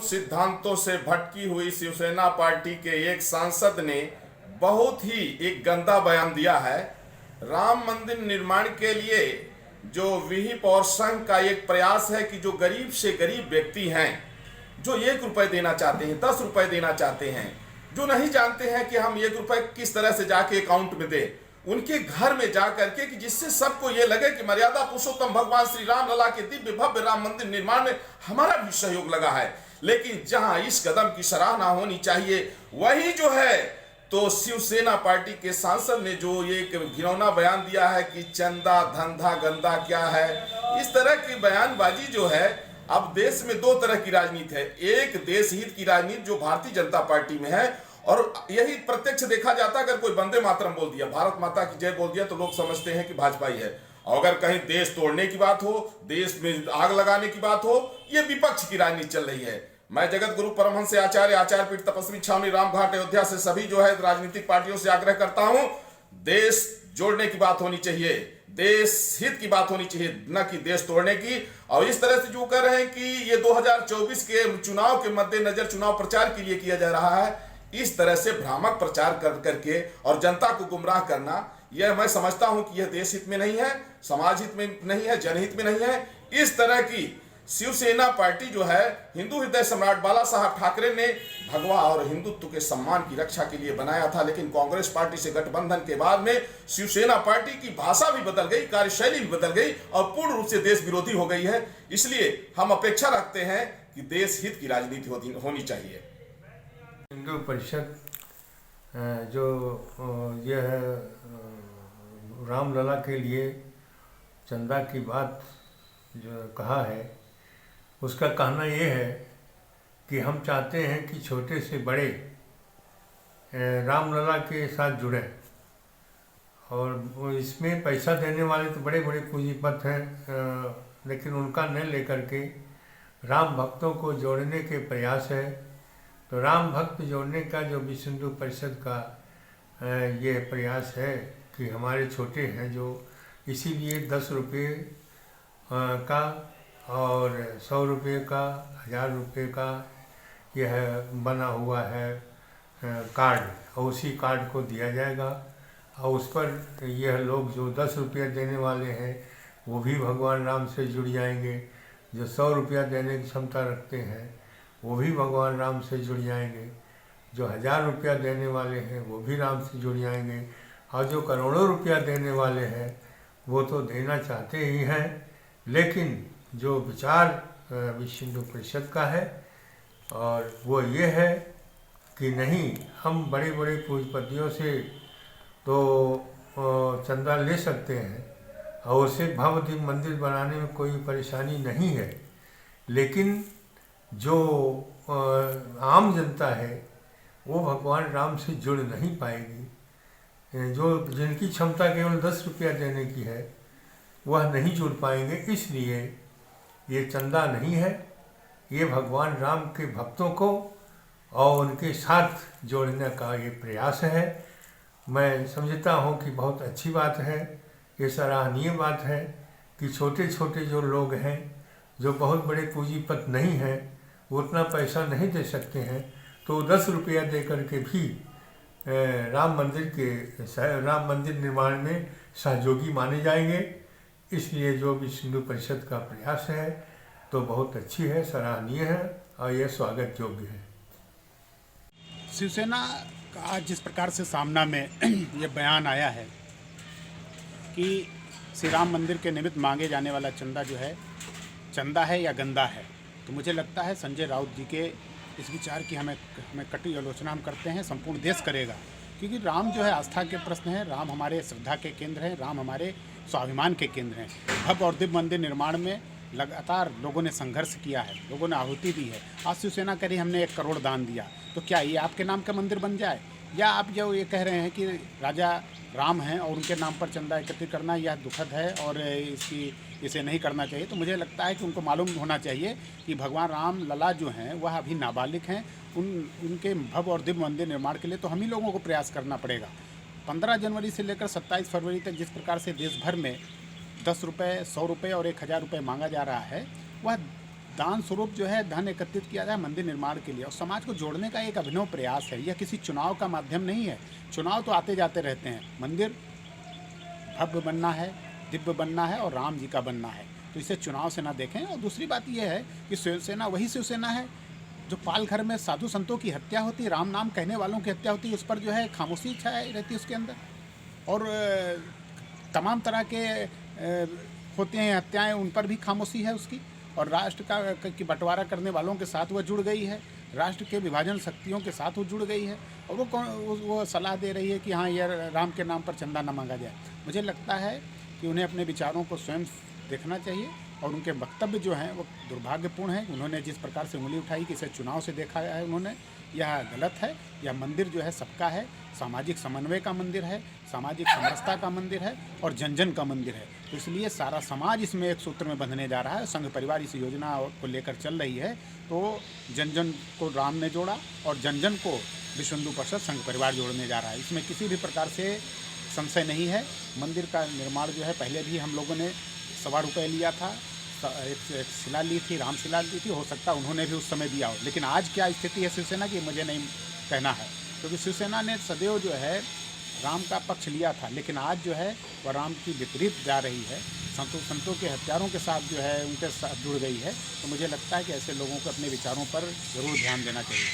सिद्धांतों से भटकी हुई शिवसेना पार्टी के एक सांसद ने बहुत ही एक गंदा बयान दिया है। राम मंदिर निर्माण के लिए जो विहिप और संघ का एक प्रयास है कि जो गरीब से गरीब व्यक्ति हैं, जो 1 रुपए देना चाहते हैं, 10 रुपए देना चाहते हैं, जो नहीं जानते हैं कि हम 1 रुपए किस तरह से जाके अकाउंट में दें, उनके घर में जा करके कि जिससे सबको ये लगे कि मर्यादा पुरुषोत्तम भगवान श्री राम लला के दिव्य भव्य राम मंदिर निर्माण में हमारा भी सहयोग लगा है। लेकिन जहां इस कदम की सराहना होनी चाहिए, वही जो है तो शिवसेना पार्टी के सांसद ने जो एक घिनौना बयान दिया है कि चंदा धंधा गंदा क्या है, इस तरह की बयानबाजी जो है। अब देश में 2 तरह की राजनीति है, एक देश हित की राजनीति जो भारतीय जनता पार्टी में है, और यही प्रत्यक्ष देखा जाता है। अगर कोई वंदे मातरम बोल दिया, भारत माता की जय बोल दिया, तो लोग समझते हैं कि भाजपा ही है। और अगर कहीं देश तोड़ने की बात हो, देश में आग लगाने की बात हो, ये विपक्ष की राजनीति चल रही है। मैं जगत गुरु परमहंस आचार्य पीठ तपस्वी छावनी रामघाट अयोध्या से सभी जो है राजनीतिक पार्टियों से आग्रह करता हूं, देश जोड़ने की बात होनी चाहिए, देश हित की बात होनी चाहिए, न कि देश तोड़ने की। और इस तरह से जो कर रहे हैं कि ये 2024 के चुनाव के मद्देनजर चुनाव प्रचार के लिए किया जा रहा है, इस तरह से भ्रामक प्रचार कर करके और जनता को गुमराह करना, यह मैं समझता हूं कि यह देश हित में नहीं है, समाज हित में नहीं है, जनहित में नहीं है। इस तरह की शिवसेना पार्टी जो है, हिंदू हृदय सम्राट बाला साहब ठाकरे ने भगवा और हिंदुत्व के सम्मान की रक्षा के लिए बनाया था। लेकिन कांग्रेस पार्टी से गठबंधन के बाद में शिवसेना पार्टी की भाषा भी बदल गई, कार्यशैली भी बदल गई और पूर्ण रूप से देश विरोधी हो गई है। इसलिए हम अपेक्षा रखते हैं कि देश हित की राजनीति होनी चाहिए। हिंदू परिषद जो यह रामलला के लिए चंदा की बात जो कहा है, उसका कहना ये है कि हम चाहते हैं कि छोटे से बड़े रामलला के साथ जुड़े, और इसमें पैसा देने वाले तो बड़े बड़े पूंजीपत हैं, लेकिन उनका न लेकर के राम भक्तों को जोड़ने के प्रयास है। तो राम भक्त जोड़ने का जो विश्व हिंदू परिषद का ये प्रयास है कि हमारे छोटे हैं जो, इसीलिए 10 रुपये का और 100 रुपये का, 1000 रुपये का यह बना हुआ है कार्ड, और उसी कार्ड को दिया जाएगा। और उस पर यह लोग जो 10 रुपया देने वाले हैं वो भी भगवान राम से जुड़ जाएंगे, जो 100 रुपया देने की क्षमता रखते हैं वो भी भगवान राम से जुड़ जाएंगे, जो 1000 रुपया देने वाले हैं वो भी राम से जुड़ जाएंगे, और जो करोड़ों रुपया देने वाले हैं वो तो देना चाहते ही हैं। लेकिन जो विचार विश्व हिंदू परिषद का है, और वो ये है कि नहीं, हम बड़े बड़े पूंजीपतियों से तो चंदा ले सकते हैं और उसे भव्य दिव्य मंदिर बनाने में कोई परेशानी नहीं है, लेकिन जो आम जनता है वो भगवान राम से जुड़ नहीं पाएगी। जो जिनकी क्षमता केवल 10 रुपया देने की है वह नहीं जुड़ पाएंगे। इसलिए ये चंदा नहीं है, ये भगवान राम के भक्तों को और उनके साथ जोड़ने का ये प्रयास है। मैं समझता हूँ कि बहुत अच्छी बात है, ये सराहनीय बात है कि छोटे छोटे जो लोग हैं, जो बहुत बड़े पूंजीपत नहीं हैं, वो उतना पैसा नहीं दे सकते हैं, तो 10 रुपया दे करके भी राम मंदिर निर्माण में सहयोगी माने जाएंगे। इसलिए जो विश्व हिंदू परिषद का प्रयास है तो बहुत अच्छी है, सराहनीय है और यह स्वागत योग्य है। शिवसेना का जिस प्रकार से सामना में ये बयान आया है कि श्री राम मंदिर के निमित्त मांगे जाने वाला चंदा जो है, चंदा है या गंदा है, तो मुझे लगता है संजय राउत जी के इस विचार की हमें कटी आलोचना हम करते हैं, संपूर्ण देश करेगा। क्योंकि राम जो है आस्था के प्रश्न है, राम हमारे श्रद्धा के केंद्र हैं, राम हमारे स्वाभिमान के केंद्र हैं। भव्य और दिव्य मंदिर निर्माण में लगातार लोगों ने संघर्ष किया है, लोगों ने आहुति दी है। आज शिवसेना करी हमने 1 करोड़ दान दिया, तो क्या ये आपके नाम का मंदिर बन जाए? या आप जो ये कह रहे हैं कि राजा राम हैं और उनके नाम पर चंदा एकत्रित करना यह दुखद है और इसे नहीं करना चाहिए। तो मुझे लगता है कि उनको मालूम होना चाहिए कि भगवान राम लला जो हैं वह अभी नाबालिग हैं। उनके भव्य और दिव्य मंदिर निर्माण के लिए तो हम ही लोगों को प्रयास करना पड़ेगा। 15 जनवरी से लेकर 27 फरवरी तक जिस प्रकार से देश भर में 10 रुपये, 100 रुपये और 1000 रुपये मांगा जा रहा है, वह दान स्वरूप जो है धन एकत्रित किया जाए मंदिर निर्माण के लिए, और समाज को जोड़ने का एक अभिनव प्रयास है। यह किसी चुनाव का माध्यम नहीं है। चुनाव तो आते जाते रहते हैं। मंदिर भव्य बनना है, दिव्य बनना है और राम जी का बनना है, तो इसे चुनाव से ना देखें। और दूसरी बात यह है कि शिवसेना वही शिवसेना है जो पाल घर में साधु संतों की हत्या होती है, राम नाम कहने वालों की हत्या होती है, उस पर जो है खामोशी छाई रहती है उसके अंदर। और तमाम तरह के होते हैं हत्याएं, उन पर भी खामोशी है उसकी। और राष्ट्र की बंटवारा करने वालों के साथ वह जुड़ गई है, राष्ट्र के विभाजन शक्तियों के साथ वो जुड़ गई है, और वो सलाह दे रही है कि हाँ यह राम के नाम पर चंदा न मांगा जाए। मुझे लगता है कि उन्हें अपने विचारों को स्वयं देखना चाहिए, और उनके वक्तव्य जो हैं वो दुर्भाग्यपूर्ण है। उन्होंने जिस प्रकार से उंगली उठाई कि इसे चुनाव से देखा है उन्होंने, यह गलत है। यह मंदिर जो है सबका है, सामाजिक समन्वय का मंदिर है, सामाजिक समरसता का मंदिर है और जन जन का मंदिर है। तो इसलिए सारा समाज इसमें एक सूत्र में बंधने जा रहा है। संघ परिवार इस योजना को लेकर चल रही है, तो जन जन को राम ने जोड़ा और जन जन को विश्व हिंदू परिषद संघ परिवार जोड़ने जा रहा है। इसमें किसी भी प्रकार से संशय नहीं है। मंदिर का निर्माण जो है पहले भी हम लोगों ने ₹1.25 लिया था, एक शिला ली थी, राम शिला ली थी, हो सकता है उन्होंने भी उस समय दिया हो। लेकिन आज क्या स्थिति है शिवसेना की, मुझे नहीं कहना है, क्योंकि शिवसेना ने सदैव जो है राम का पक्ष लिया था, लेकिन आज जो है वह राम की विपरीत जा रही है, संतों के हत्यारों के साथ जो है उनके साथ जुड़ गई है। तो मुझे लगता है कि ऐसे लोगों को अपने विचारों पर ज़रूर ध्यान देना चाहिए।